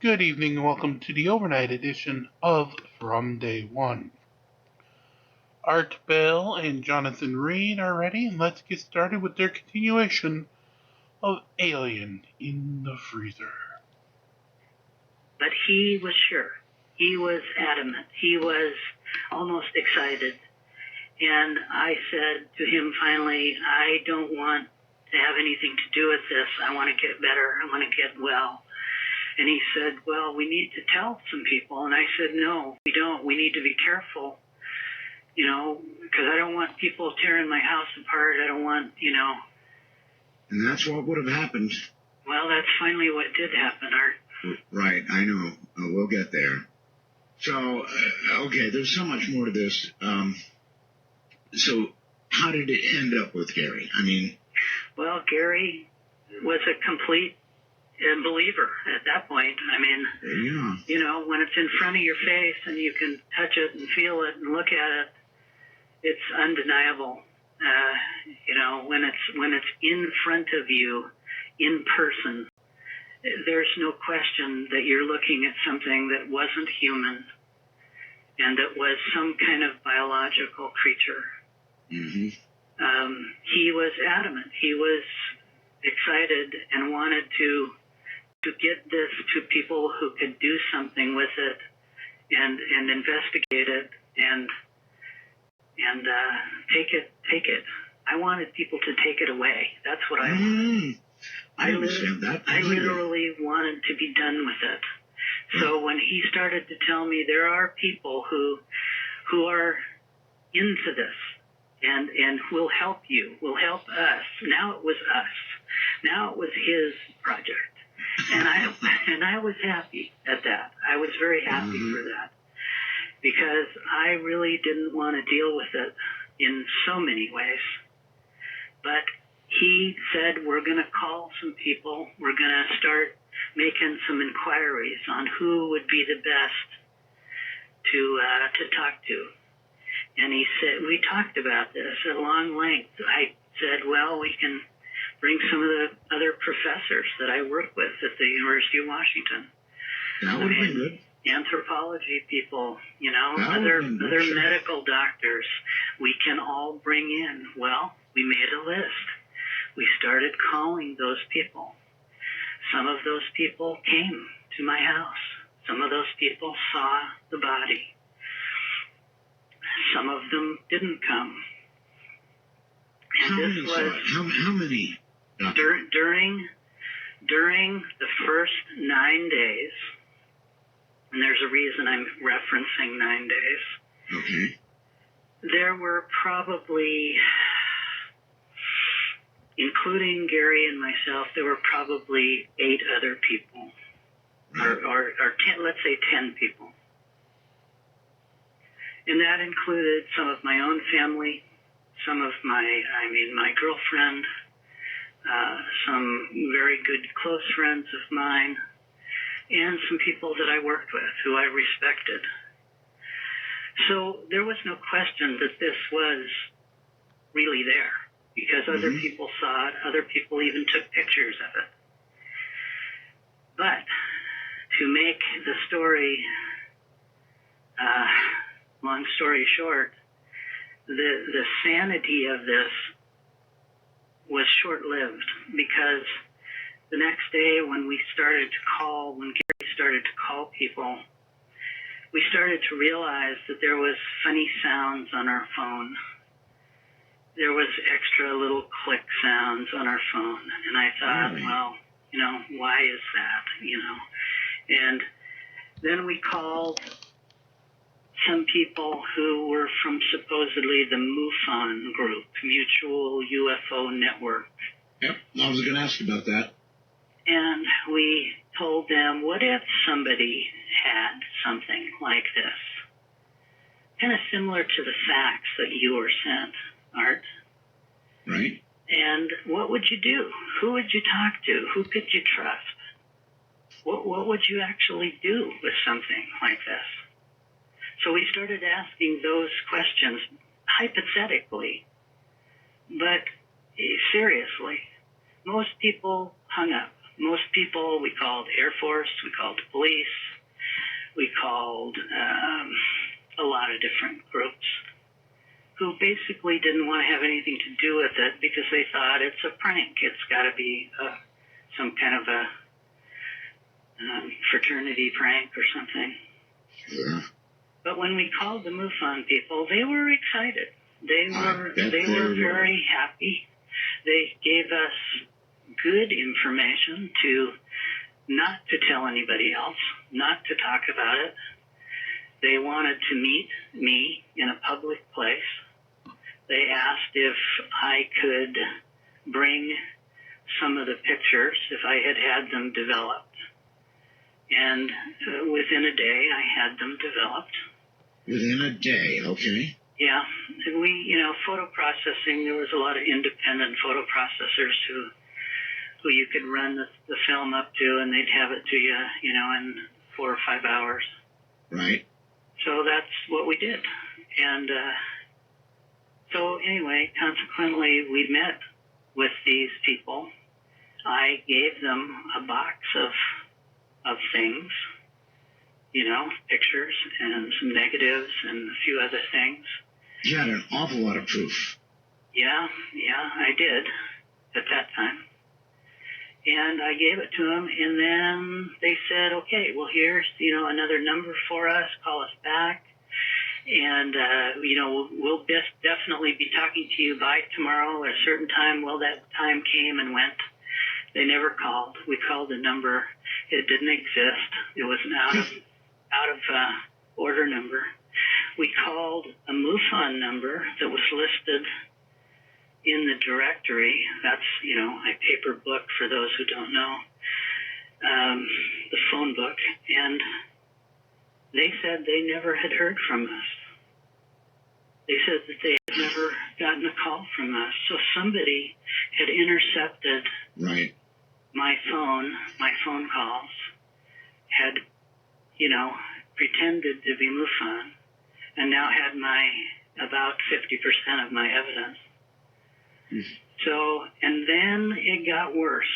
Good evening and welcome to the overnight edition of From Day One. Art Bell and Johnathan Reed are ready, and let's get started with their continuation of Alien in the Freezer. But he was sure. He was adamant. He was almost excited. And I said to him finally, I don't want to have anything to do with this. I want to get better. I want to get well. And he said, well, we need to tell some people. And I said, no, we don't. We need to be careful, because I don't want people tearing my house apart. I don't want, And that's what would have happened. Well, that's finally what did happen, Art. Right, I know. We'll get there. So, okay, there's so much more to this. So how did it end up with Gary? Well, Gary was a complete believer at that point. Yeah. When it's in front of your face and you can touch it and feel it and look at it, it's undeniable. When it's in front of you, in person, there's no question that you're looking at something that wasn't human and that was some kind of biological creature. Mm-hmm. He was adamant. He was excited and wanted to get this to people who could do something with it and investigate it and take it. I wanted people to take it away. That's what I wanted. I understand that. I literally wanted to be done with it. So when he started to tell me there are people who are into this and will help you, will help us. Now it was us. Now it was his project. And I was happy at that. I was very happy for that because I really didn't want to deal with it in so many ways. But he said, we're going to call some people. We're going to start making some inquiries on who would be the best to talk to. And he said, we talked about this at long length. I said, well, we can bring some of the other professors that I work with at the University of Washington. That would have been good. Anthropology people, other medical doctors, we can all bring in. Well, we made a list. We started calling those people. Some of those people came to my house. Some of those people saw the body. Some of them didn't come. And how many? During the first 9 days, and there's a reason I'm referencing 9 days. Okay. There were probably, including Gary and myself, there were probably 8 other people, or 10, let's say 10 people. And that included some of my own family, some of my girlfriend, some very good close friends of mine, and some people that I worked with who I respected. So there was no question that this was really there because other people saw it, other people even took pictures of it. But to make the story, long story short, the sanity of this was short-lived because the next day when Gary started to call people, we started to realize that there was funny sounds on our phone. There was extra little click sounds on our phone. And I thought, well, why is that, And then we called some people who were from supposedly the MUFON group, Mutual UFO Network. Yep, I was going to ask about that. And we told them, what if somebody had something like this? Kind of similar to the fax that you were sent, Art. Right. And what would you do? Who would you talk to? Who could you trust? What would you actually do with something like this? So we started asking those questions hypothetically, but seriously. Most people hung up. most people, we called Air Force, we called police, we called a lot of different groups who basically didn't want to have anything to do with it because they thought it's a prank. It's got to be some kind of a fraternity prank or something. Sure. But when we called the MUFON people, they were excited. They were very happy. They gave us good information not to tell anybody else, not to talk about it. They wanted to meet me in a public place. They asked if I could bring some of the pictures, if I had them developed. And within a day, I had them developed. Within a day, okay. Yeah. Photo processing, there was a lot of independent photo processors who you could run the film up to, and they'd have it to you, in 4 or 5 hours. Right. So that's what we did. And so anyway, consequently, we met with these people. I gave them a box of things, pictures and some negatives and a few other things. You had an awful lot of proof. Yeah, I did at that time. And I gave it to them, and then they said, okay, well, here's, another number for us. Call us back. And, we'll definitely be talking to you by tomorrow at a certain time. Well, that time came and went. They never called. We called the number. It didn't exist. It was an out of order number. We called a MUFON number that was listed in the directory. That's, a paper book for those who don't know, the phone book. And they said they never had heard from us. They said that they had never gotten a call from us. So somebody had intercepted Right. my phone calls, had, pretended to be MUFON, and now had about 50% of my evidence. So, and then it got worse.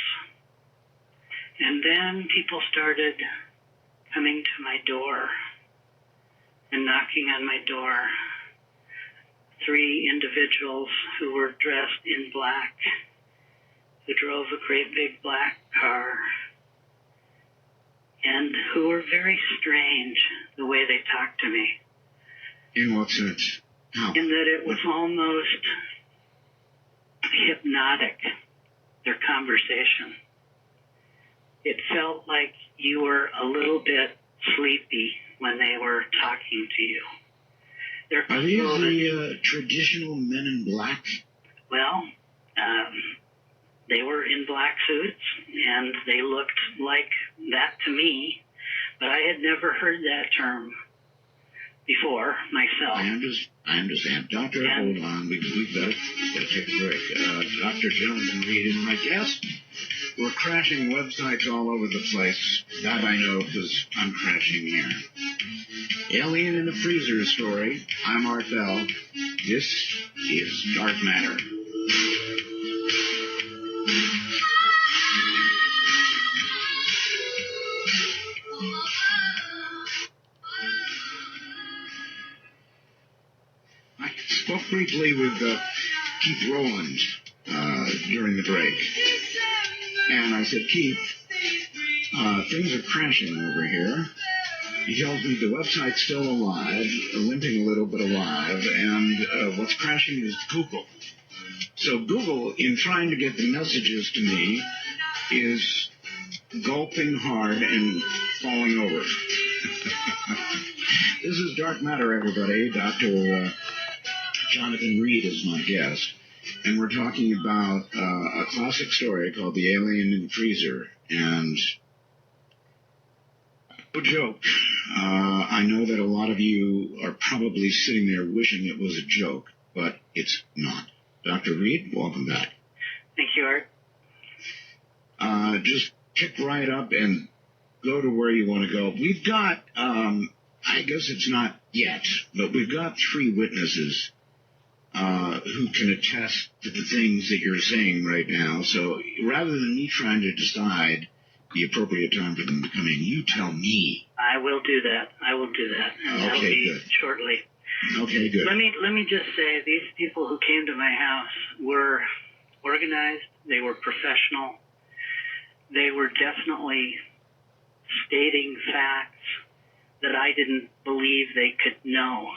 And then people started coming to my door and knocking on my door. 3 individuals who were dressed in black, who drove a great big black car, and who were very strange the way they talked to me. In what sense? How? In that it was almost hypnotic, their conversation. It felt like you were a little bit sleepy when they were talking to you. Are these the traditional men in black? Well, they were in black suits, and they looked like that to me, but I had never heard that term before myself. I understand. Doctor, hold on. We've got to take a break. Dr. Johnathan Reed is my guest. We're crashing websites all over the place. That I know because I'm crashing here. Alien in the Freezer story. I'm Art Bell. This is Dark Matter. I spoke briefly with Keith Rowland during the break. And I said, Keith, things are crashing over here. He tells me the website's still alive, limping a little, but alive, and what's crashing is Google. So Google, in trying to get the messages to me, is gulping hard and falling over. This is Dark Matter, everybody. Dr. Johnathan Reed is my guest. And we're talking about a classic story called The Alien in the Freezer. And no joke. I know that a lot of you are probably sitting there wishing it was a joke, but it's not. Dr. Reed, welcome back. Thank you, Art. Just pick right up and go to where you want to go. We've got, I guess it's not yet, but we've got 3 witnesses who can attest to the things that you're saying right now. So rather than me trying to decide the appropriate time for them to come in, you tell me. I will do that. And that'll be good. shortly. Okay, good. Let me just say, these people who came to my house were organized. They were professional. They were definitely stating facts that I didn't believe they could know.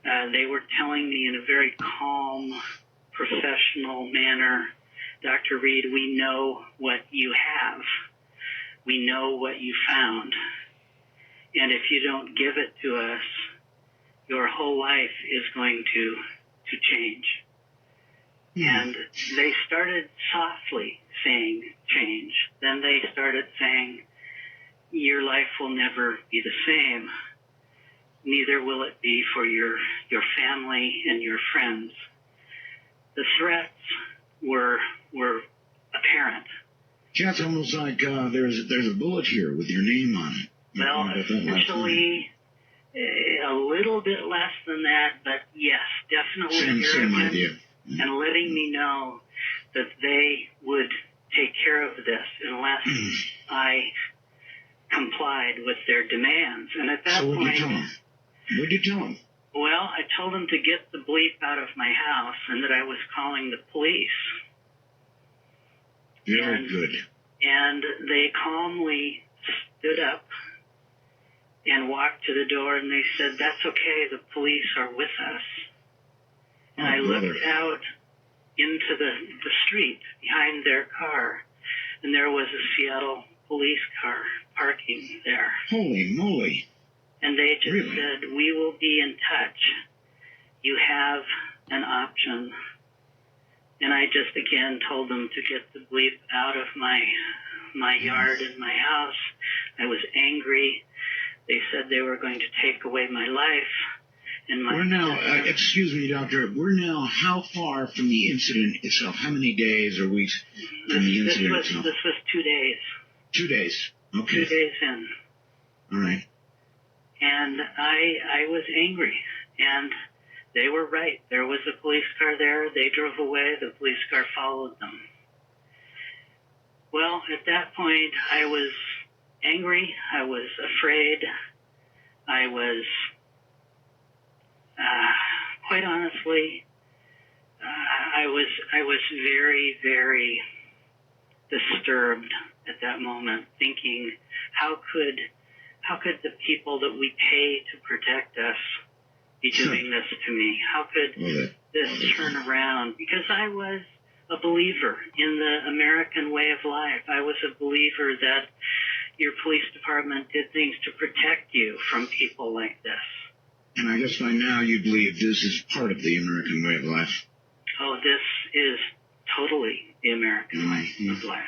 They were telling me in a very calm, professional manner, Dr. Reed, we know what you have. We know what you found. And if you don't give it to us, your whole life is going to change. And they started softly saying change. Then they started saying, your life will never be the same. Neither will it be for your family and your friends. The threats were apparent. Yeah, it's almost like there's a bullet here with your name on it. Well, essentially, a little bit less than that, but yes, definitely same idea. And letting me know that they would take care of this unless I complied with their demands. And at that point, what'd you tell them? What'd you tell them? Well, I told them to get the bleep out of my house and that I was calling the police. Very good. And they calmly stood up and walked to the door, and they said, that's okay, the police are with us. And I looked out into the street behind their car, and there was a Seattle police car parking there. Holy moly. And they just said, we will be in touch. You have an option. And I just again told them to get the bleep out of my yard and my house. I was angry. They said they were going to take away my life. And we're now, excuse me, Doctor, we're now how far from the incident itself? How many days or weeks from the incident itself? This was 2 days. 2 days. Okay. 2 days in. All right. And I was angry. And they were right. There was a police car there. They drove away. The police car followed them. Well, at that point, I was angry. I was afraid. I was, quite honestly, I was very, very disturbed at that moment, thinking, how could the people that we pay to protect us be doing this to me? How could this turn around? Because I was a believer in the American way of life. I was a believer that your police department did things to protect you from people like this. And I guess by now you believe this is part of the American way of life. Oh, this is totally the American way of life.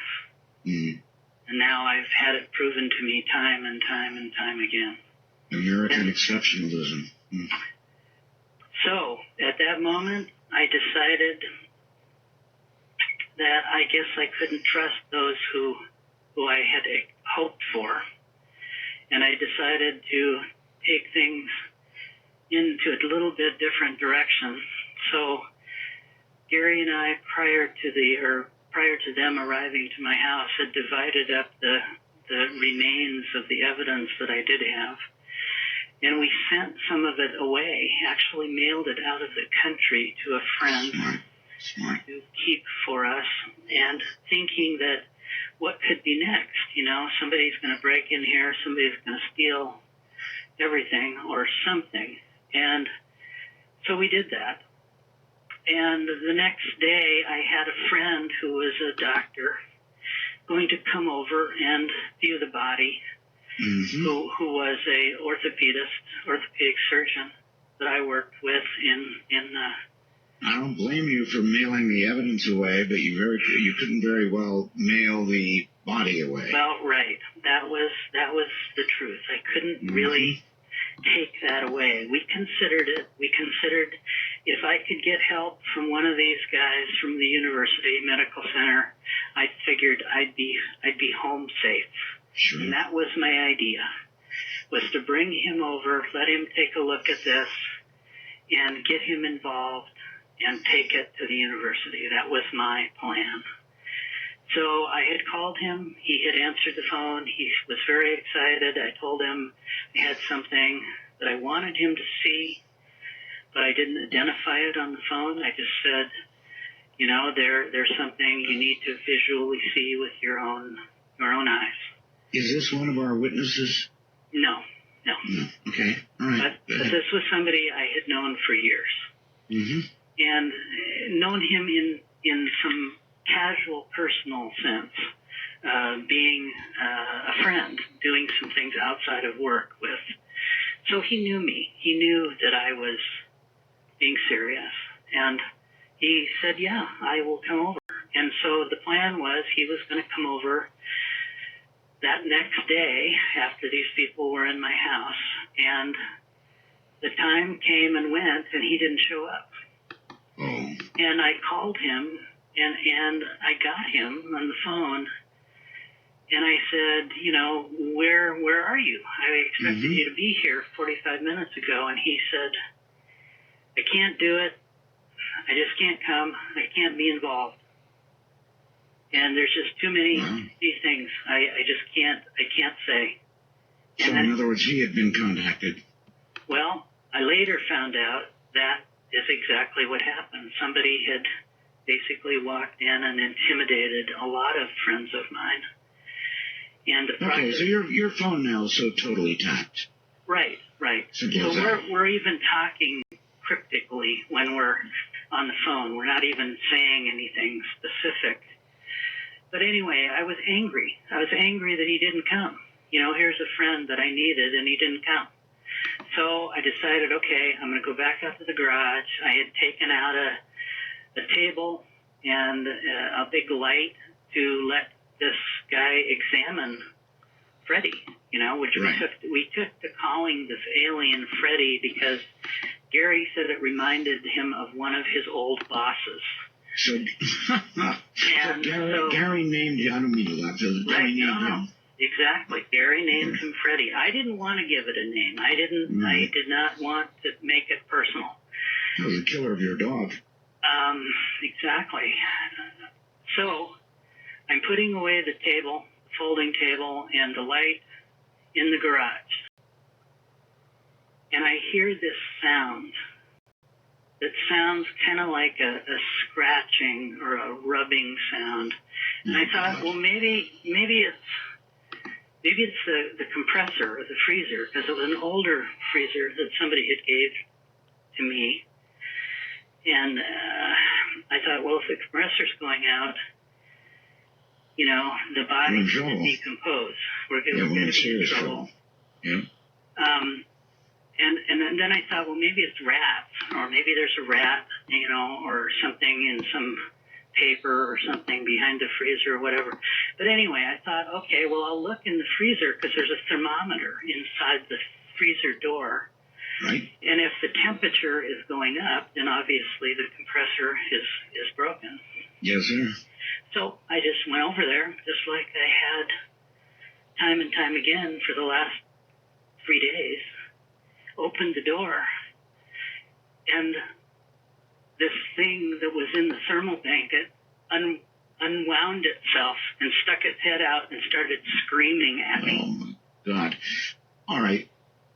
Mm. And now I've had it proven to me time and time and time again. American exceptionalism. Mm. So, at that moment, I decided that I guess I couldn't trust those who I had hoped for. And I decided to take things into a little bit different direction. So, Gary and I, prior to them arriving to my house, had divided up the remains of the evidence that I did have. And we sent some of it away, actually mailed it out of the country to a friend Smart. to keep for us, and thinking that what could be next? You know, somebody's going to break in here, somebody's going to steal everything or something. And so we did that. And the next day, I had a friend who was a doctor going to come over and view the body, who was a orthopedic surgeon that I worked with in I don't blame you for mailing the evidence away, but you couldn't very well mail the body away. Well, right. That was the truth. I couldn't really take that away. We considered it. We considered if I could get help from one of these guys from the university medical center, I figured I'd be home safe. Sure. And that was my idea, was to bring him over, let him take a look at this, and get him involved and take it to the university. That was my plan. So I had called him. He had answered the phone. He was very excited. I told him I had something that I wanted him to see, but I didn't identify it on the phone. I just said, you know, there's something you need to visually see with your own eyes. Is this one of our witnesses? No. No. Okay. All right. But this was somebody I had known for years. Mm-hmm. And known him in some casual, personal sense, being a friend, doing some things outside of work with. So he knew me. He knew that I was being serious. And he said, yeah, I will come over. And so the plan was he was going to come over that next day after these people were in my house. And the time came and went, and he didn't show up. Oh. And I called him, and I got him on the phone, and I said, you know, where are you? I expected you to be here 45 minutes ago. And he said, I can't do it. I just can't come. I can't be involved. And there's just too many things I can't say. So and then, in other words, he had been contacted. Well, I later found out that is exactly what happened. Somebody had basically walked in and intimidated a lot of friends of mine. And the Okay, so your phone now is so totally tapped. Right. So we're even talking cryptically when we're on the phone. We're not even saying anything specific. But anyway, I was angry. I was angry that he didn't come. You know, here's a friend that I needed, and he didn't come. So I decided, okay, I'm going to go back out to the garage. I had taken out a table and a big light to let this guy examine Freddie, you know, which we took to calling this alien Freddie because Gary said it reminded him of one of his old bosses. So, Gary named him. I don't mean to laugh. Gary named him. Exactly. Gary named him Freddie. I didn't want to give it a name. I did not want to make it personal. That was the killer of your dog. Exactly. So I'm putting away the table, folding table, and the light in the garage. And I hear this sound that sounds kind of like a scratching or a rubbing sound. And I thought, well, maybe it's the compressor or the freezer, because it was an older freezer that somebody had gave to me. And I thought, well, if the compressor's going out, you know, the body's going to decompose. We're going to be in trouble. Yeah. And then I thought, well, maybe it's rats, or maybe there's a rat, you know, or something in some paper or something behind the freezer or whatever. But anyway, I thought, okay, well, I'll look in the freezer because there's a thermometer inside the freezer door. Right. And if the temperature is going up, then obviously the compressor is broken. Yes, sir. So I just went over there, just like I had time and time again for the last 3 days, opened the door, and this thing that was in the thermal blanket unwound itself and stuck its head out and started screaming at me. Oh, my God. All right.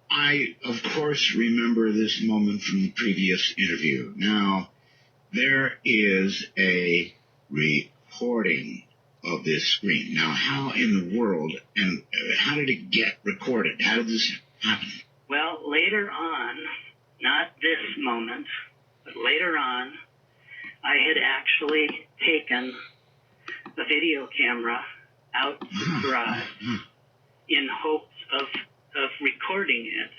I, of course, remember this moment from the previous interview. Now, there is a recording of this scream. Now, how in the world and how did it get recorded? How did this happen? Well, later on, not this moment, but later on, I had actually taken a video camera out to the garage in hopes of recording it.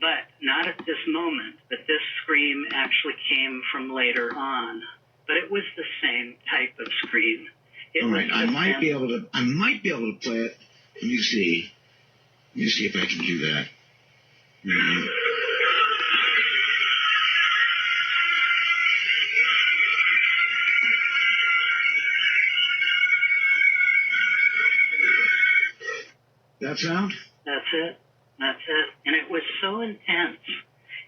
But not at this moment, but this scream actually came from later on. But it was the same type of scream. All right, I might be able to play it. Let me see if I can do that. Mm-hmm. That sound? That's it. And it was so intense.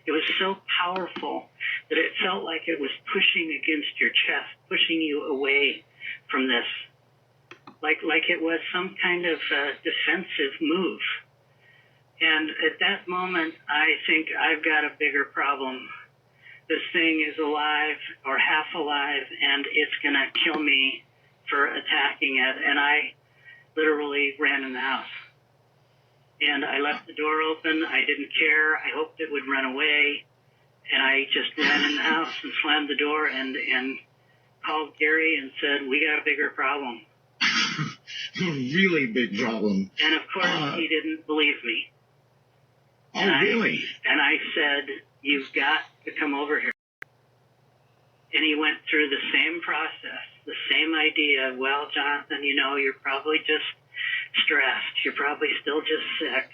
It was so powerful that it felt like it was pushing against your chest, pushing you away from this, like it was some kind of defensive move. And at that moment, I think I've got a bigger problem. This thing is alive or half alive, and it's going to kill me for attacking it. And I literally ran in the house. And I left the door open. I didn't care. I hoped it would run away. And I just ran in the house and slammed the door and called Gary and said, we got a bigger problem. A really big problem. And of course, he didn't believe me. Really? And I said, you've got to come over here. And he went through the same process, the same idea. Well, Johnathan, you're probably just stressed. You're probably still just sick.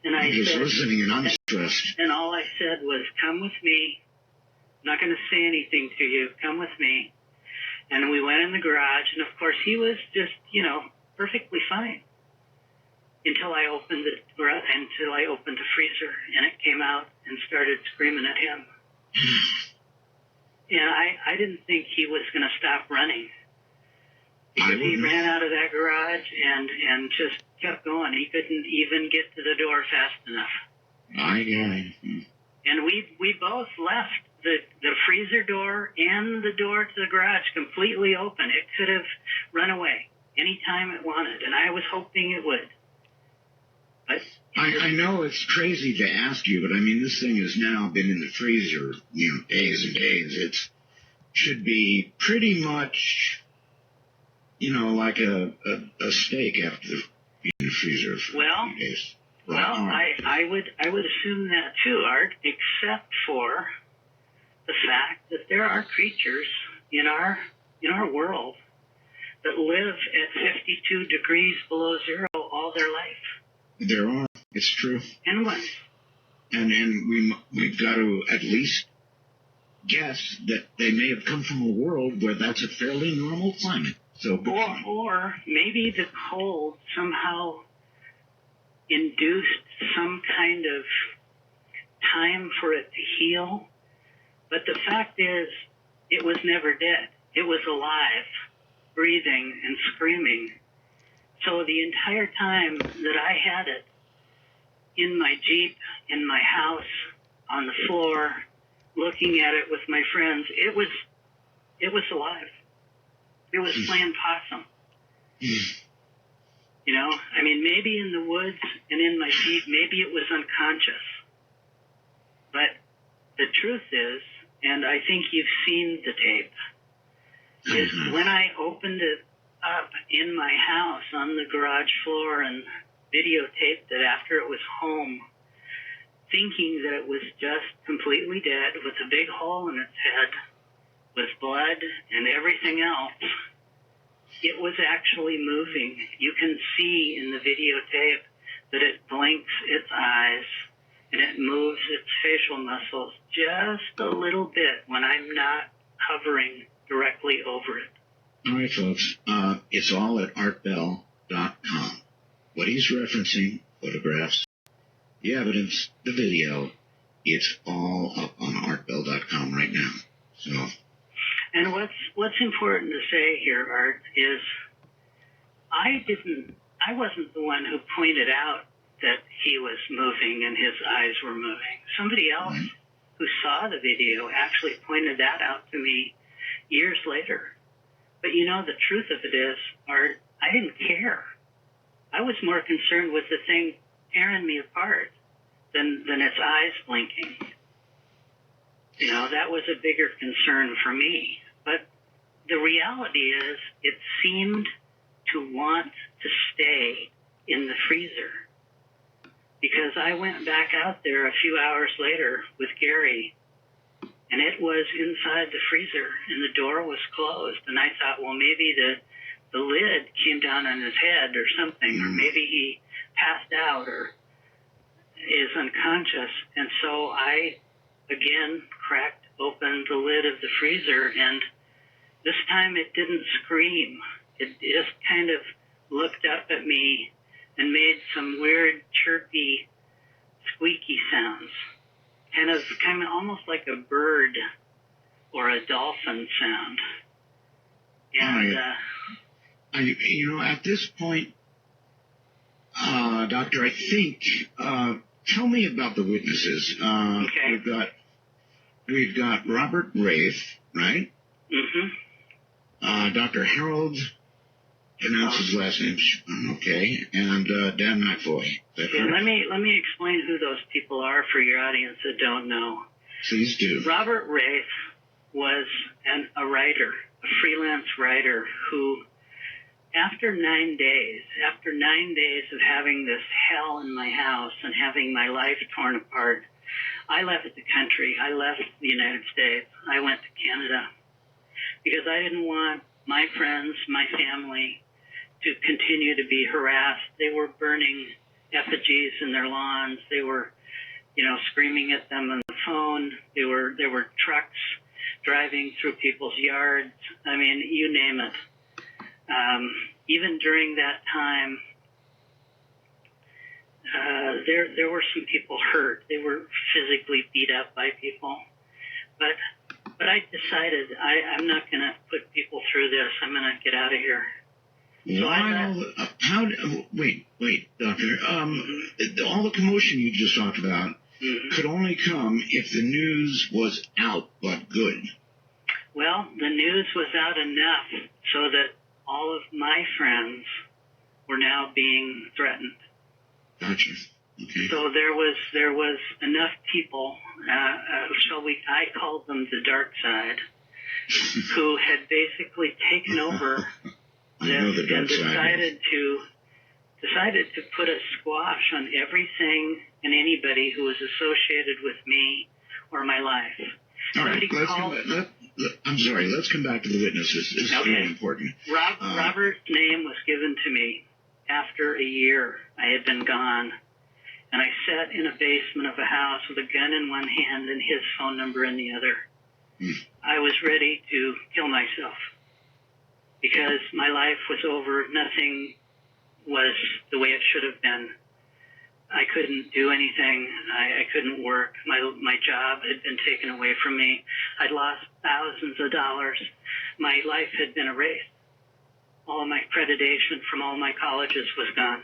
And I said, listening and I'm stressed. And all I said was, come with me. I'm not going to say anything to you. Come with me. And we went in the garage, and of course he was just, perfectly fine. Until I opened the freezer, and it came out and started screaming at him. And I didn't think he was going to stop running, because he ran out of that garage and just kept going. He couldn't even get to the door fast enough. And we both left the freezer door and the door to the garage completely open. It could have run away anytime it wanted, and I was hoping it would. But I know it's crazy to ask you, but I mean, this thing has now been in the freezer, days and days. It should be pretty much, like a steak after being in the freezer for a few days. I would assume that too, Art, except for the fact that there are creatures in our world that live at 52 degrees below zero all their life. There are. It's true. And what? And we've got to at least guess that they may have come from a world where that's a fairly normal climate. So, or maybe the cold somehow induced some kind of time for it to heal. But the fact is, it was never dead. It was alive, breathing and screaming. So the entire time that I had it in my Jeep, in my house, on the floor, looking at it with my friends, it was alive. It was playing possum. Maybe in the woods and in my Jeep, maybe it was unconscious. But the truth is, and I think you've seen the tape, is when I opened it up in my house on the garage floor and videotaped it after it was home, thinking that it was just completely dead with a big hole in its head with blood and everything else, it was actually moving. You can see in the videotape that it blinks its eyes and it moves its facial muscles just a little bit when I'm not hovering directly over it. All right, folks. It's all at artbell.com. What he's referencing, photographs, the evidence, the video, it's all up on artbell.com right now. So. And what's important to say here, Art, is I wasn't the one who pointed out that he was moving and his eyes were moving. Somebody else who saw the video actually pointed that out to me years later. But the truth of it is, Art, I didn't care. I was more concerned with the thing tearing me apart than its eyes blinking. That was a bigger concern for me. But the reality is, it seemed to want to stay in the freezer. Because I went back out there a few hours later with Gary, and it was inside the freezer, and the door was closed. And I thought, well, maybe the lid came down on his head or something, or maybe he passed out or is unconscious. And so I, again, cracked open the lid of the freezer, and this time it didn't scream. It just kind of looked up at me and made some weird chirpy, squeaky sounds. kind of almost like a bird or a dolphin sound. And at this point, Doctor, I think, tell me about the witnesses. Okay. We've got Robert Rafe, right? Mm-hmm. Dr. Harold, pronounce his last name, okay, and Dan McAvoy. Let me explain who those people are for your audience that don't know. Please do. Robert Rafe was a writer, a freelance writer who, after 9 days of having this hell in my house and having my life torn apart, I left the country. I left the United States. I went to Canada because I didn't want my friends, my family, to continue to be harassed. They were burning effigies in their lawns. They were, screaming at them on the phone. There were trucks driving through people's yards. I mean, you name it. Even during that time, there were some people hurt. They were physically beat up by people. But I decided I'm not going to put people through this. I'm going to get out of here. Wait, Doctor. All the commotion you just talked about could only come if the news was out, but good. Well, the news was out enough so that all of my friends were now being threatened. Gotcha. Okay. So there was enough people, I called them the dark side, who had basically taken over this and decided to put a squash on everything and anybody who was associated with me or my life. All right, let's come back to the witnesses. This is very important. Robert's name was given to me after a year I had been gone, and I sat in a basement of a house with a gun in one hand and his phone number in the other. I was ready to kill myself because my life was over. Nothing was the way it should have been. I couldn't do anything. I couldn't work. My job had been taken away from me. I'd lost thousands of dollars. My life had been erased. All of my accreditation from all my colleges was gone.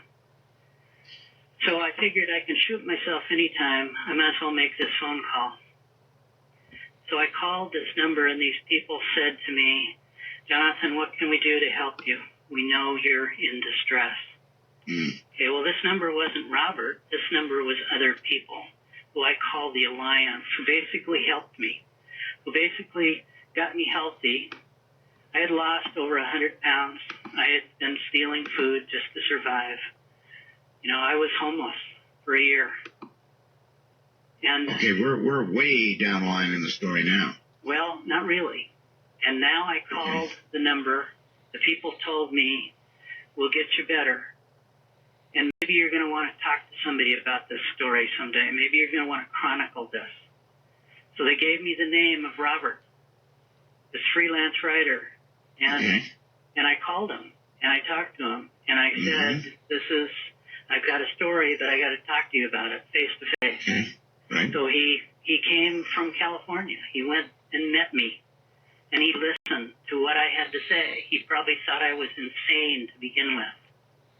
So I figured I can shoot myself anytime. I might as well make this phone call. So I called this number, and these people said to me, "Johnathan, what can we do to help you? We know you're in distress." Okay, well, this number wasn't Robert. This number was other people who I call the Alliance, who basically helped me, who basically got me healthy. I had lost over 100 pounds. I had been stealing food just to survive. I was homeless for a year. And okay, we're way down the line in the story now. Well, not really. And now I called the number. The people told me, "We'll get you better. And maybe you're going to want to talk to somebody about this story someday. Maybe you're going to want to chronicle this." So they gave me the name of Robert, this freelance writer. And I called him, and I talked to him, and I said, I've got a story, but I got to talk to you about it face to face. Okay. Right. So he came from California. He went and met me, and he listened to what I had to say. He probably thought I was insane to begin with.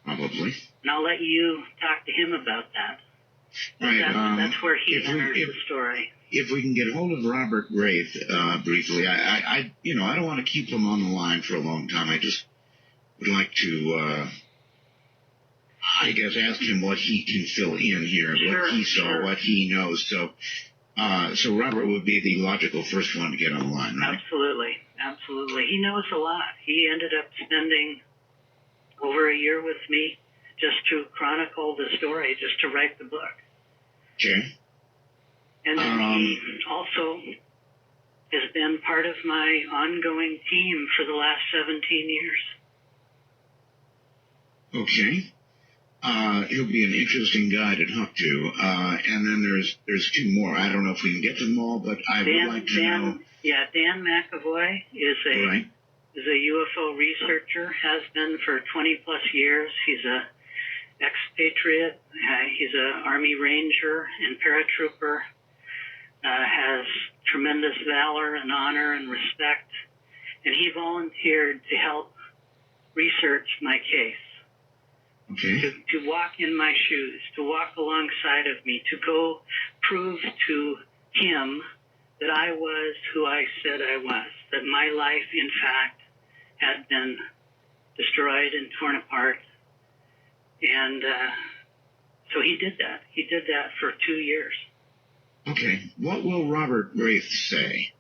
Probably. And I'll let you talk to him about that. Right. That's where he enters the story. If we can get hold of Robert Rafe briefly, I don't want to keep him on the line for a long time. I just would like to, ask him what he can fill in here, what he saw, what he knows. So Robert would be the logical first one to get on the line, right? Absolutely. He knows a lot. He ended up spending over a year with me just to chronicle the story, just to write the book. Okay. And then he also has been part of my ongoing team for the last 17 years. Okay. He'll be an interesting guy to talk to. And then there's two more. I don't know if we can get to them all, but I would like to know. Yeah, Dan McAvoy is a UFO researcher, has been for 20 plus years. He's a expatriate. He's a Army Ranger and paratrooper. has tremendous valor and honor and respect, and he volunteered to help research my case. Okay. To walk in my shoes, to walk alongside of me, to go prove to him that I was who I said I was, that my life, in fact, had been destroyed and torn apart. And so he did that. He did that for 2 years. Okay. What will Robert Wraith say?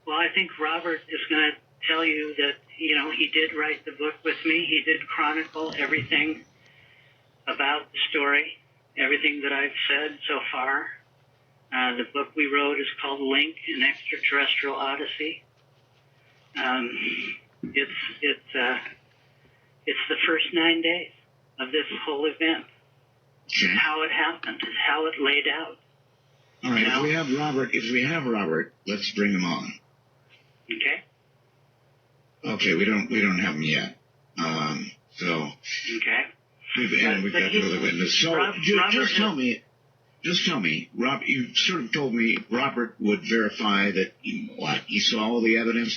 Well, I think Robert is going to tell you that, he did write the book with me. He did chronicle everything about the story, everything that I've said so far. The book we wrote is called Link, An Extraterrestrial Odyssey. It's the first 9 days of this whole event. Okay. How it happened, how it laid out. All right. If we have Robert, let's bring him on. Okay. Okay. We don't have him yet. So. Okay. We've got the other witness. So just tell me, Rob, you sort of told me Robert would verify that he saw all the evidence.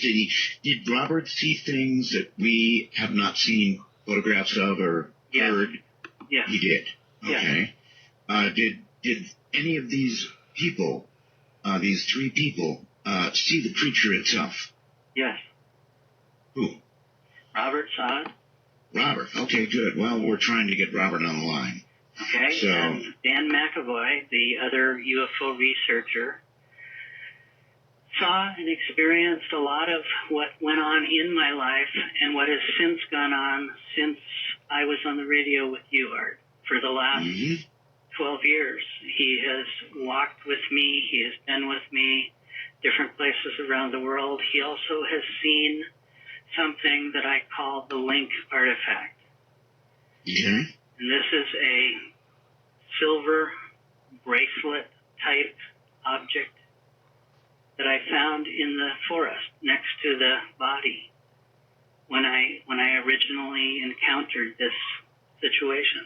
Did Robert see things that we have not seen photographs of or heard? Yes. He did. Okay. Yes. Did any of these people, these 3 people, see the creature itself? Yes. Who? Robert saw it. Robert. Okay, good. Well, we're trying to get Robert on the line. Okay, So, and Dan McAvoy, the other UFO researcher, saw and experienced a lot of what went on in my life and what has since gone on since I was on the radio with you, Art. For the last 12 years, he has walked with me. He has been with me different places around the world. He also has seen something that I call the Link artifact. Okay. And this is a silver bracelet type object that I found in the forest next to the body when I originally encountered this situation.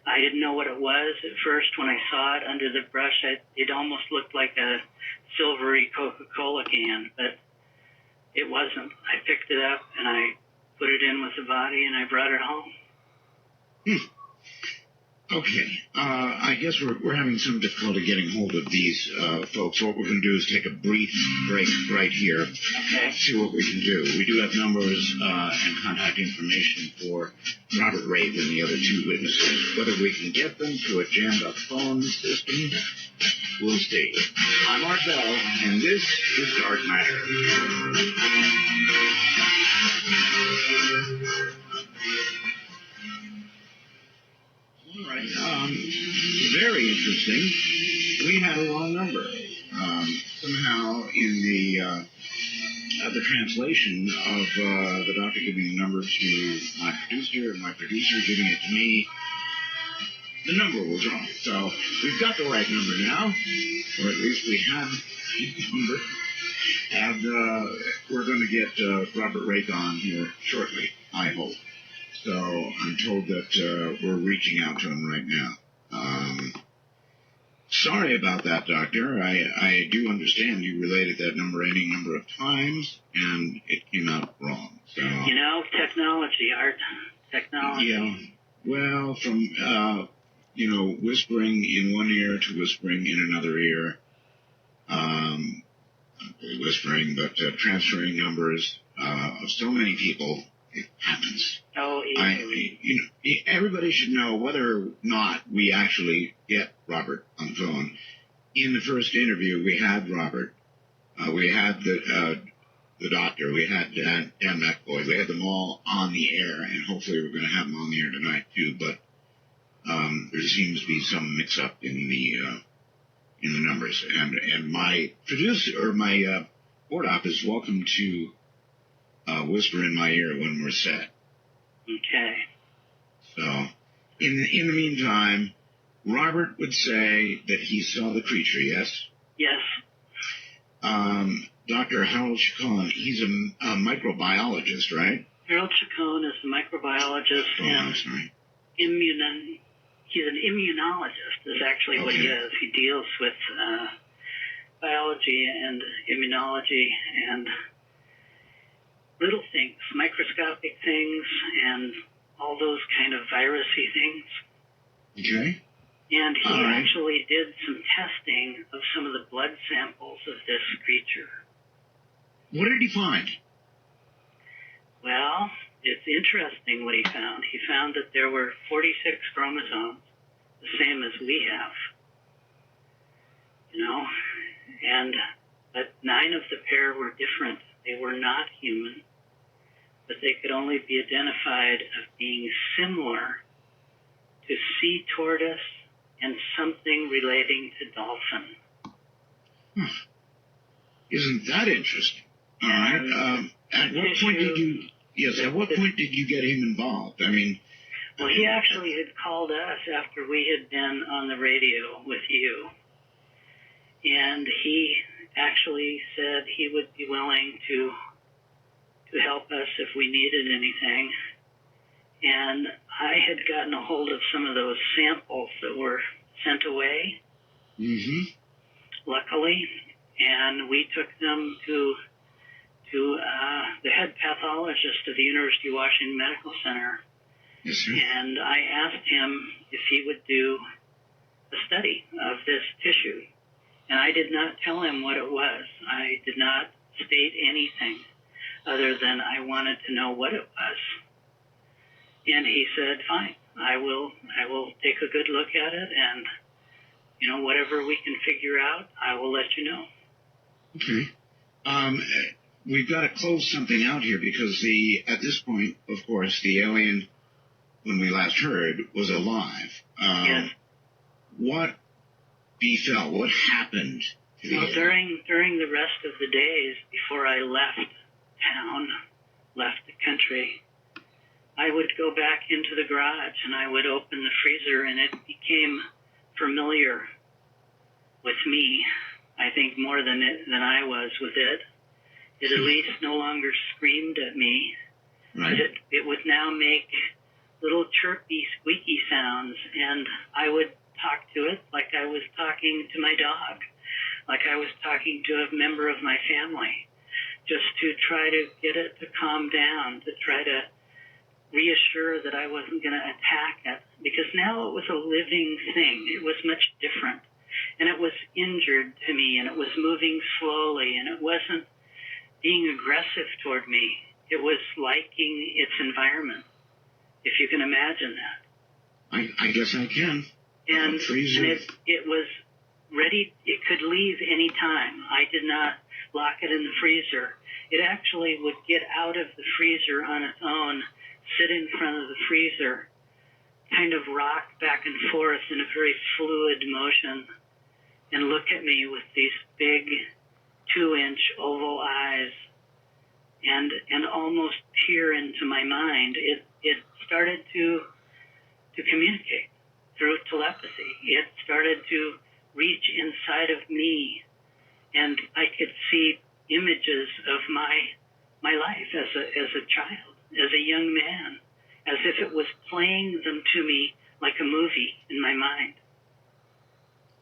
I didn't know what it was at first when I saw it under the brush. It almost looked like a silvery Coca-Cola can, but it wasn't. I picked it up and I put it in with the body and I brought it home. Okay. I guess we're having some difficulty getting hold of these folks. What we're going to do is take a brief break right here. Okay. See what we can do. We do have numbers and contact information for Robert Wraith and the other 2 witnesses. Whether we can get them through a jammed-up phone system, we'll see. I'm Art Bell, and this is Dark Matter. All right. Very interesting. We had a wrong number. Somehow in the translation of the doctor giving the number to my producer and my producer giving it to me, the number was wrong. So we've got the right number now, or at least we have the number. And we're going to get Robert Wraith on here shortly, I hope. So I'm told that we're reaching out to him right now. Sorry about that, Doctor. I do understand you related that number any number of times, and it came out wrong. So Technology, Art. Technology. Yeah. Well, from whispering in one ear to whispering in another ear. Not really whispering, but transferring numbers of so many people. It happens. Oh, everybody should know whether or not we actually get Robert on the phone. In the first interview, we had Robert. We had the doctor. We had Dan McAvoy. We had them all on the air, and hopefully we're going to have them on the air tonight too. But there seems to be some mix-up in the numbers. And my producer or my board op is welcome to whisper in my ear when we're set. Okay. So, in the meantime, Robert would say that he saw the creature, yes? Yes. Dr. Harold Chacon, he's a microbiologist, right? Harold Chacon is a microbiologist and he's an immunologist is actually what he is. He deals with biology and immunology and little things, microscopic things, and all those kind of virusy things. Okay. And he All right. actually did some testing of some of the blood samples of this creature. What did he find? Well, it's interesting what he found. He found that there were 46 chromosomes, the same as we have. But 9 of the pair were different. They were not human, but they could only be identified as being similar to sea tortoise and something relating to dolphin. Isn't that interesting? All right. At what point did you? Yes. At what point did you get him involved? I mean. Well, he actually had called us after we had been on the radio with you, and he actually said he would be willing to help us if we needed anything. And I had gotten a hold of some of those samples that were sent away, luckily, and we took them to the head pathologist of the University of Washington Medical Center. Yes, sir. And I asked him if he would do a study of this tissue. And I did not tell him what it was. I did not state anything other than I wanted to know what it was. And he said, fine, I will take a good look at it, and, whatever we can figure out, I will let you know. Okay. We've got to close something out here because at this point, of course, the alien, when we last heard, was alive. Yes. What befell? What happened to the alien? During the rest of the days before I left town, left the country, I would go back into the garage and I would open the freezer, and it became familiar with me, I think more than I was with it. It at least no longer screamed at me. Right. It would now make little chirpy, squeaky sounds, and I would talk to it like I was talking to my dog, like I was talking to a member of my family, just to try to get it to calm down, to try to reassure that I wasn't going to attack it, because now it was a living thing. It was much different, and it was injured to me, and it was moving slowly, and it wasn't being aggressive toward me. It was liking its environment, if you can imagine that. I guess I can. And it was ready. It could leave any time. I did not lock it in the freezer. It actually would get out of the freezer on its own, sit in front of the freezer, kind of rock back and forth in a very fluid motion, and look at me with these big 2-inch oval eyes, and almost peer into my mind. It started to communicate through telepathy. It started to reach inside of me, and I could see images of my life as a child, as a young man, as if it was playing them to me like a movie in my mind.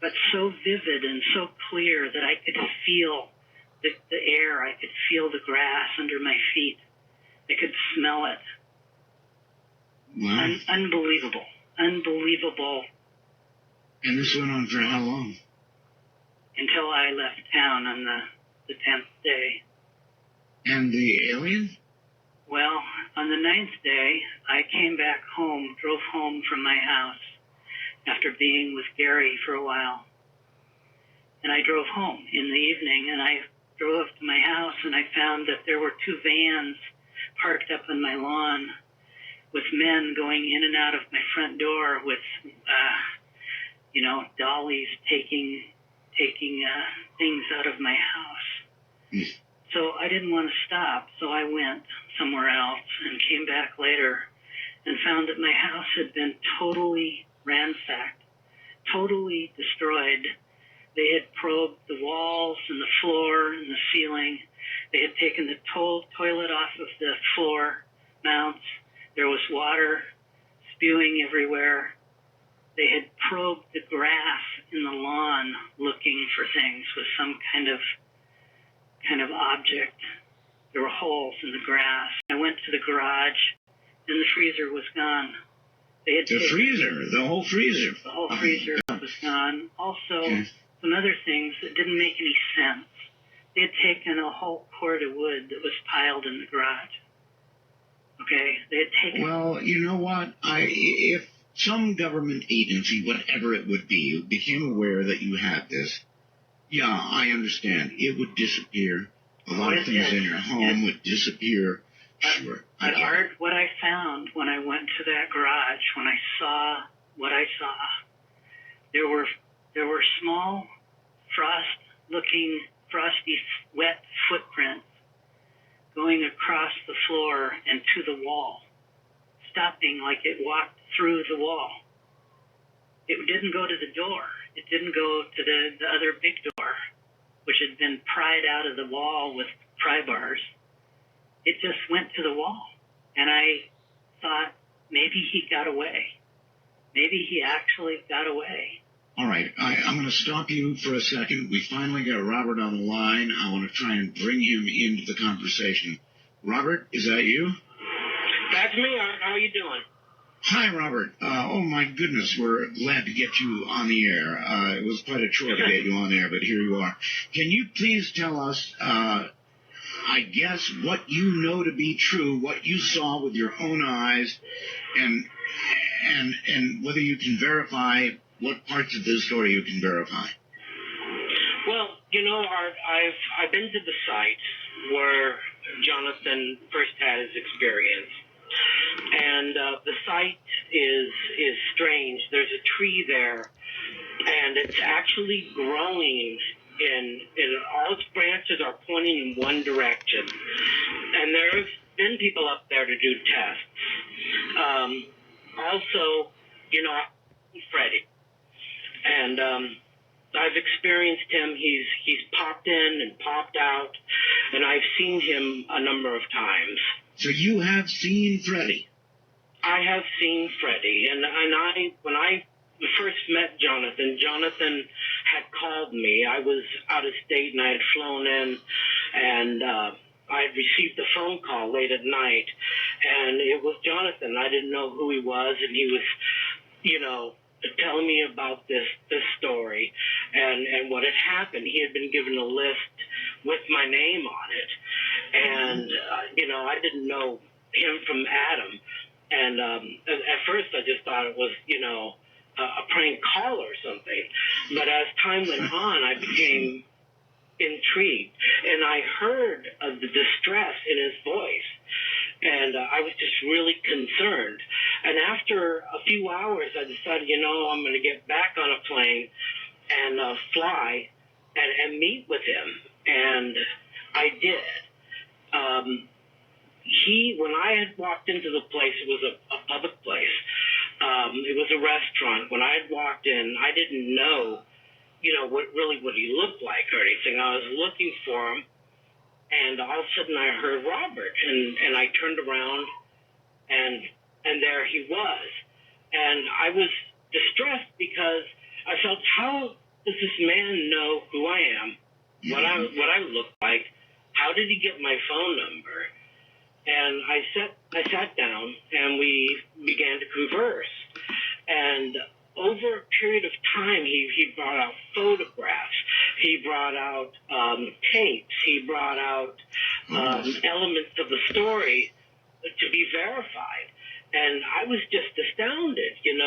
But so vivid and so clear that I could feel the air, I could feel the grass under my feet, I could smell it. Wow. Unbelievable. And this went on for how long? Until I left town on the 10th day. And the alien? Well, on the 9th day, I came back home, drove home from my house after being with Gary for a while. And I drove home in the evening, and I drove up to my house, and I found that there were 2 vans parked up on my lawn with men going in and out of my front door with, dollies taking things out of my house. So I didn't want to stop, so I went somewhere else and came back later and found that my house had been totally ransacked, totally destroyed. They had probed the walls and the floor and the ceiling. They had taken the toilet off of the floor mounts. There was water spewing everywhere. They had probed the grass in the lawn looking for things with some kind of object. There were holes in the grass. I went to the garage, and the freezer was gone. They had The whole freezer. The whole freezer was gone. Also, some other things that didn't make any sense. They had taken a whole cord of wood that was piled in the garage. Okay, they had taken. Well, you know what? If some government agency, whatever it would be, became aware that you had this, yeah, I understand. It would disappear. A lot of things in your home would disappear. Sure. But Art, what I found when I went to that garage, when I saw what I saw, there were small, frosty, wet footprints going across the floor and to the wall, stopping like it walked through the wall. It didn't go to the door. It didn't go to the other big door, which had been pried out of the wall with pry bars. It just went to the wall. And I thought, maybe he got away. Maybe he actually got away. All right, I'm going to stop you for a second. We finally got Robert on the line. I want to try and bring him into the conversation. Robert, is that you? That's me. How are you doing? Hi, Robert. Oh, my goodness, we're glad to get you on the air. It was quite a chore to get you on there, but here you are. Can you please tell us, I guess, what you know to be true, what you saw with your own eyes, and whether you can verify what parts of this story you can verify? Well, Art, I've been to the site where Johnathan first had his experience. And the site is strange. There's a tree there, and it's actually growing in all its branches are pointing in one direction. And there's been people up there to do tests. Also, Freddie. And I've experienced him. He's popped in and popped out, and I've seen him a number of times. So you have seen Freddie? I have seen Freddie, and when I first met Johnathan had called me. I was out of state, and I had flown in, and I had received a phone call late at night, and it was Johnathan. I didn't know who he was, and he was, telling me about this story and what had happened. He had been given a list with my name on it, and I didn't know him from Adam. And at first I just thought it was, a prank call or something. But as time went on, I became intrigued, and I heard of the distress in his voice, and I was just really concerned. And after a few hours, I decided, I'm going to get back on a plane and fly and meet with him, and I did. When I had walked into the place, it was a public place. It was a restaurant. When I had walked in, I didn't know, what he looked like or anything. I was looking for him, and all of a sudden I heard Robert, and I turned around, and there he was. And I was distressed because I felt, how does this man know who I am, what I look like? How did he get my phone number? And I sat down, and we began to converse. And over a period of time, he brought out photographs. He brought out tapes. He brought out elements of the story to be verified. And I was just astounded, and,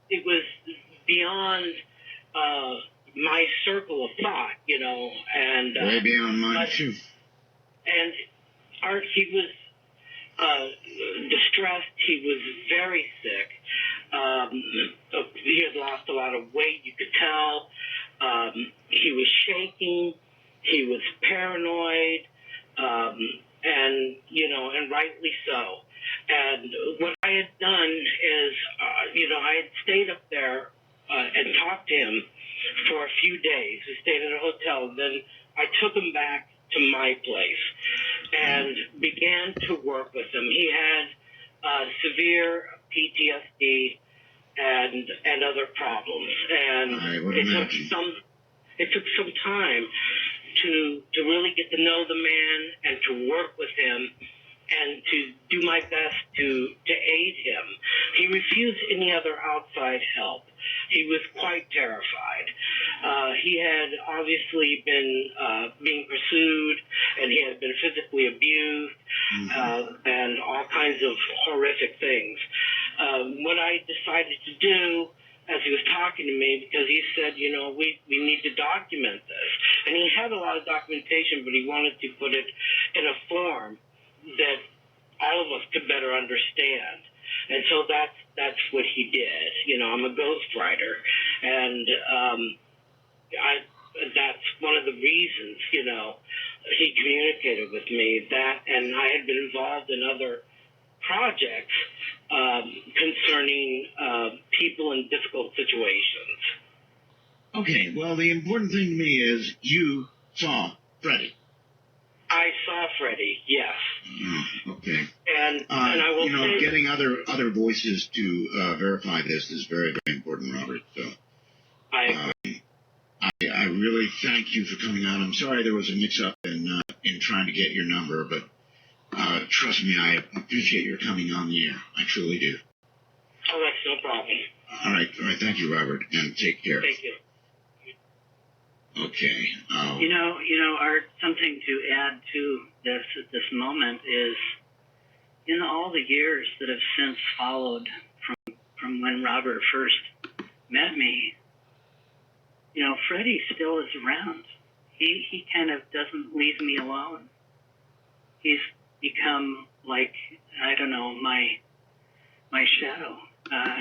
it was beyond my circle of thought, and... way beyond mine, too. And Art, he was distressed. He was very sick. He had lost a lot of weight, you could tell. He was shaking. He was paranoid, and rightly so. And what I had done is, I had stayed up there and talked to him for a few days. We stayed at a hotel. Then I took him back to my place and began to work with him. He had severe PTSD, and other problems. And I would it imagine. took some time to really get to know the man and to work with him and to do my best to aid him. He refused any other outside help. He was quite terrified. He had obviously been being pursued, and he had been physically abused, and all kinds of horrific things. What I decided to do, as he was talking to me, because he said, we need to document this. And he had a lot of documentation, but he wanted to put it in a form that all of us could better understand. And so that's what he did. I'm a ghostwriter, and that's one of the reasons, he communicated with me that, and I had been involved in other projects concerning people in difficult situations. Okay, well, the important thing to me is you saw Freddie. I saw Freddie, yes. Okay. And I will say, getting other voices to verify this is very, very important, Robert. So I really thank you for coming on. I'm sorry there was a mix-up in trying to get your number, but trust me, I appreciate your coming on the air. I truly do. Oh, that's no problem. All right. Thank you, Robert, and take care. Thank you. Okay. Art, something to add to this at this moment is, in all the years that have since followed from when Robert first met me, Freddie still is around. He kind of doesn't leave me alone. He's become like, I don't know, my shadow.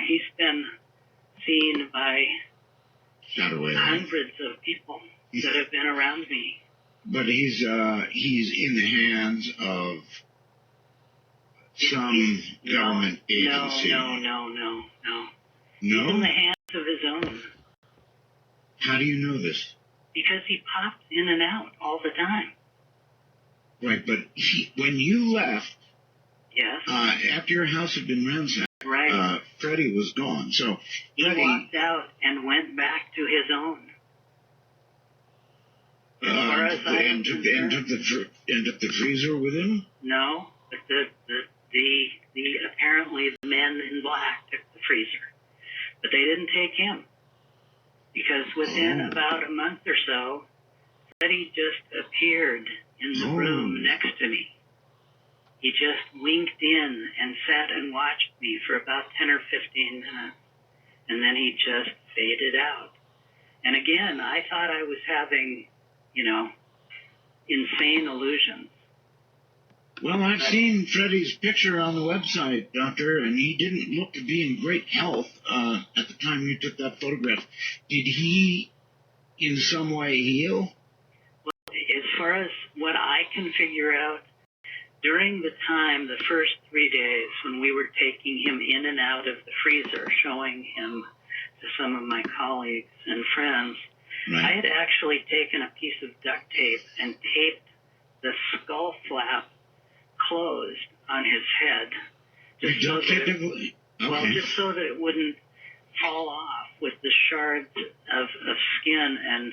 He's been seen by hundreds of people that have been around me. But he's in the hands of some government agency. No. No? He's in the hands of his own. How do you know this? Because he pops in and out all the time. Right, but when you left, yes, after your house had been ransacked, right, Freddie was gone. So he walked out and went back to his own. As far as and took the freezer with him? No, but the apparently the men in black took the freezer, but they didn't take him, because within about a month or so, Freddie just appeared in the room next to me. He just winked in and sat and watched me for about 10 or 15 minutes, and then he just faded out. And again, I thought I was having, insane illusions. Well, I've seen Freddie's picture on the website, Doctor, and he didn't look to be in great health at the time you took that photograph. Did he in some way heal? Well, as far as what I can figure out, during the time, the first 3 days, when we were taking him in and out of the freezer, showing him to some of my colleagues and friends, right. I had actually taken a piece of duct tape and taped the skull flap closed on his head, just so that it wouldn't fall off with the shards of skin and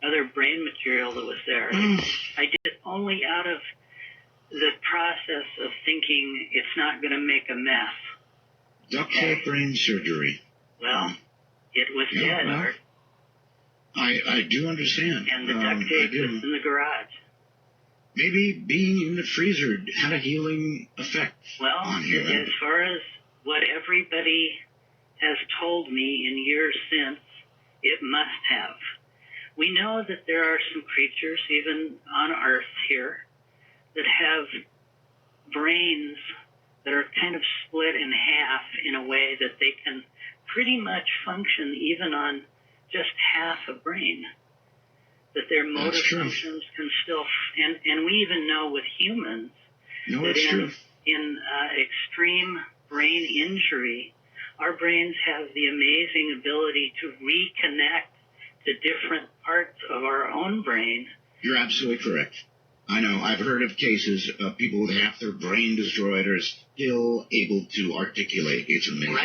other brain material that was there. I did it only out of the process of thinking it's not going to make a mess. Duct tape brain surgery. Well, it was dead, Art. I do understand. And the duct tape was in the garage. Maybe being in the freezer had a healing effect on you. Well, as far as what everybody has told me in years since, it must have. We know that there are some creatures, even on Earth here, that have brains that are kind of split in half in a way that they can pretty much function even on just half a brain. That their motor functions can still, and we even know with humans that in extreme brain injury, our brains have the amazing ability to reconnect to different parts of our own brain. You're absolutely correct. I know. I've heard of cases of people with half their brain destroyed are still able to articulate. It's amazing.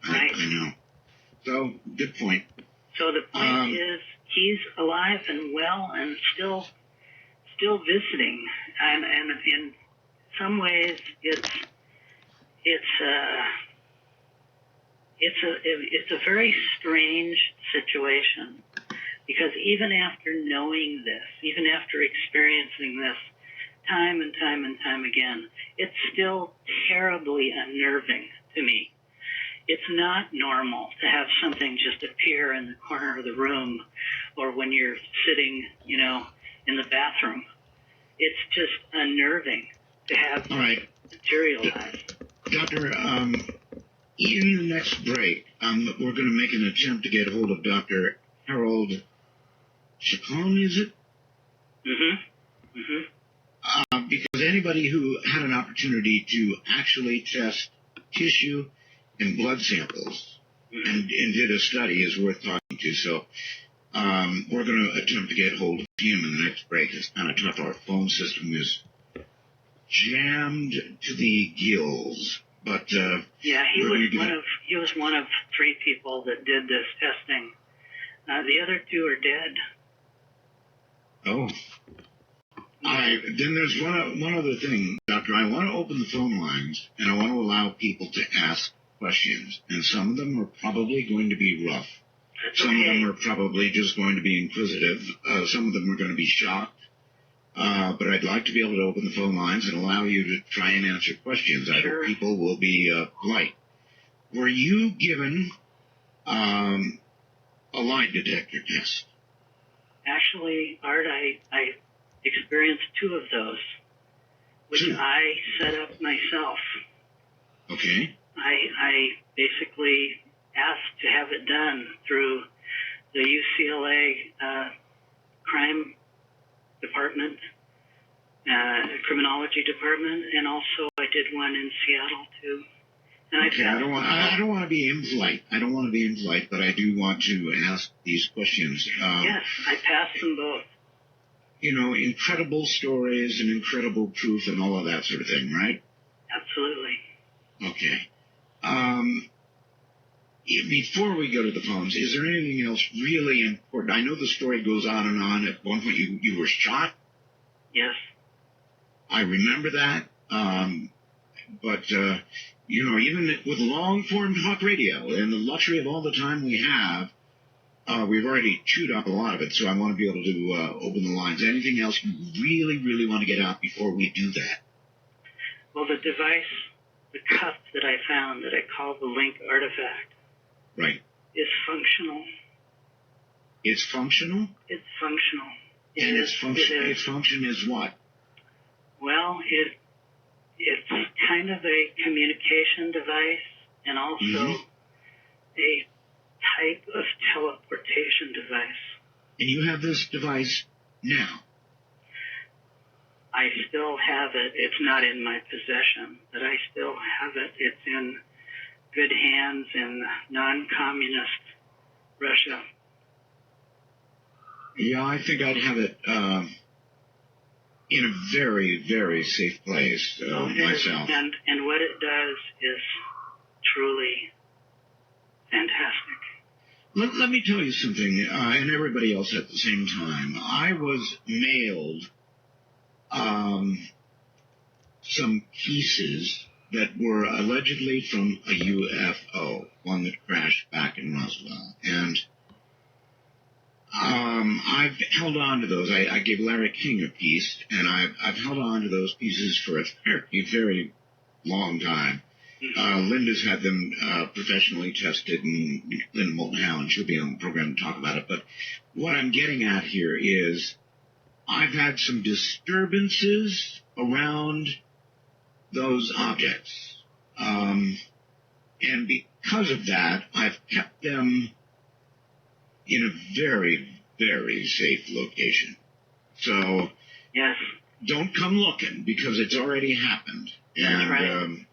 Right. I know. So, good point. So the point is, he's alive and well and still visiting, and in some ways it's a very strange situation, because even after knowing this, even after experiencing this time and time again, it's still terribly unnerving to me. It's not normal to have something just appear in the corner of the room, or when you're sitting, in the bathroom. It's just unnerving to have materialize. Doctor, in the next break, we're going to make an attempt to get hold of Dr. Harold Chacon, is it? Mm-hmm. Mm-hmm. Because anybody who had an opportunity to actually test tissue and blood samples and did a study is worth talking to. So we're going to attempt to get hold of him in the next break. It's kind of tough. Our phone system is jammed to the gills. But yeah, he was one of 3 people that did this testing. The other 2 are dead. Oh. Then there's one other thing, Doctor. I want to open the phone lines, and I want to allow people to ask questions. And some of them are probably going to be rough. Some of them are probably just going to be inquisitive. Some of them are going to be shocked. But I'd like to be able to open the phone lines and allow you to try and answer questions. I hope people will be polite. Were you given a lie detector test? Actually, Art, I experienced 2 of those, which I set up myself. Okay. I basically asked to have it done through the UCLA crime department, criminology department, and also I did one in Seattle too. And I don't want to be impolite. But I do want to ask these questions. Yes, I passed them both. Incredible stories and incredible proof and all of that sort of thing, right? Absolutely. Okay. Before we go to the phones, is there anything else really important? I know the story goes on and on. At one point, you were shot. Yes. I remember that. But even with long-form talk radio and the luxury of all the time we have, we've already chewed up a lot of it, so I want to be able to open the lines. Anything else you really, really want to get out before we do that? Well, the device, the cuff that I found that I call the Link artifact, right, is functional. It's functional? It's functional. And its function is what? Well, it's kind of a communication device and also a type of teleportation device. And you have this device now? I still have it. It's not in my possession, but I still have it. It's in good hands in non-communist Russia. Yeah, I think I'd have it in a very, very safe place myself. And what it does is truly fantastic. Let me tell you something, and everybody else at the same time. I was mailed some pieces that were allegedly from a UFO, one that crashed back in Roswell. And I've held on to those. I gave Larry King a piece, and I've held on to those pieces for a very, very long time. Linda's had them professionally tested, and Linda Moulton Howland, she'll be on the program to talk about it. But what I'm getting at here is I've had some disturbances around those objects. And because of that, I've kept them in a very, very safe location. So yes, don't come looking, because it's already happened. That's right.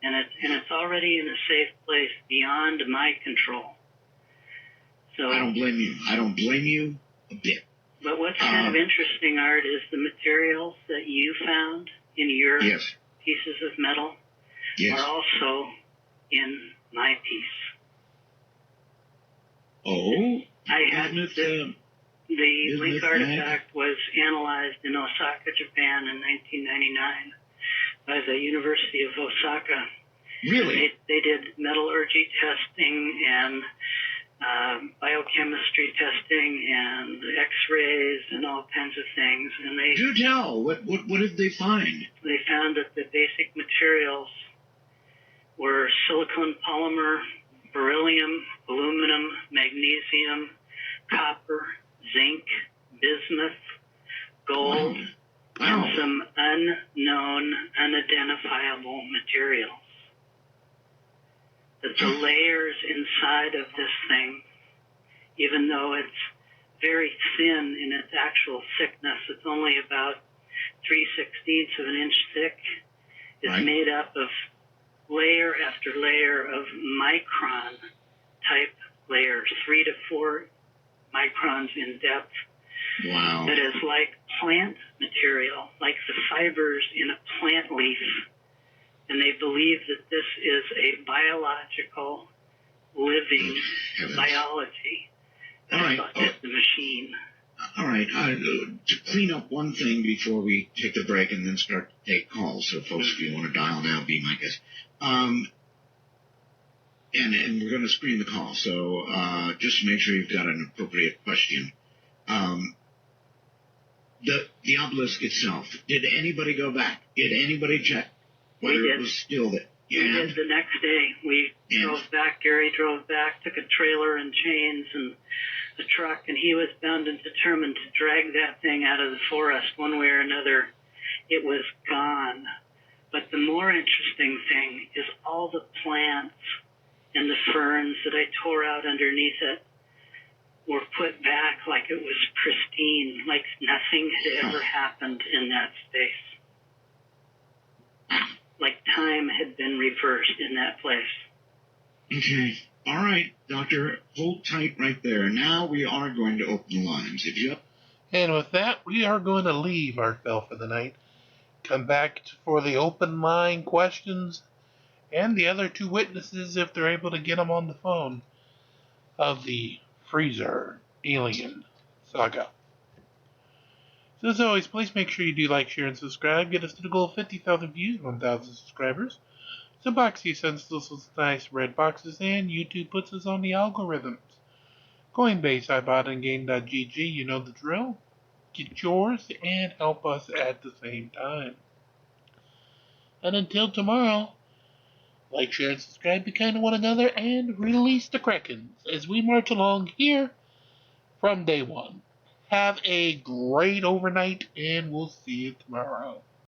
And it's already in a safe place beyond my control. So I don't blame you. I don't blame you a bit. But what's kind of interesting, Art, is the materials that you found in your pieces of metal are also in my piece. Oh? I had the link artifact was analyzed in Osaka, Japan in 1999 by the University of Osaka. Really? They did metallurgy testing and biochemistry testing and X-rays and all kinds of things. And they do tell. What did they find? They found that the basic materials were silicon polymer, beryllium, aluminum, magnesium, copper, zinc, bismuth, gold, and some unknown, unidentifiable materials. That the layers inside of this thing, even though it's very thin in its actual thickness, it's only about 3/16 of an inch thick, is made up of layer after layer of micron type layers, 3 to 4 microns in depth. Wow. That is like plant material, like the fibers in a plant leaf. And they believe that this is a biological, living biology. All right. It's the machine. All right. To clean up one thing before we take the break and then start to take calls. So, folks, if you want to dial now, be my guest. And we're going to screen the call. So just to make sure you've got an appropriate question. The obelisk itself, did anybody go back? Did anybody check whether it was still there? We did the next day. We drove back. Gary drove back, took a trailer and chains and a truck, and he was bound and determined to drag that thing out of the forest one way or another. It was gone. But the more interesting thing is all the plants and the ferns that I tore out underneath it were put back like it was pristine, like nothing had ever happened in that space. Like time had been reversed in that place. Okay. All right, Doctor, hold tight right there. Now we are going to open the lines. And with that, we are going to leave Art Bell for the night. Come back for the open line questions and the other two witnesses, if they're able to get them on the phone, of the Freezer Alien Saga. So as always, please make sure you do like, share, and subscribe. Get us to the goal of 50,000 views, 1,000 subscribers. Suboxy sends us nice red boxes, and YouTube puts us on the algorithms. Coinbase, Ibotta, and Game.gg, you know the drill. Get yours and help us at the same time. And until tomorrow, like, share, and subscribe, be kind to one another, and release the Krakens as we march along here from day one. Have a great overnight, and we'll see you tomorrow.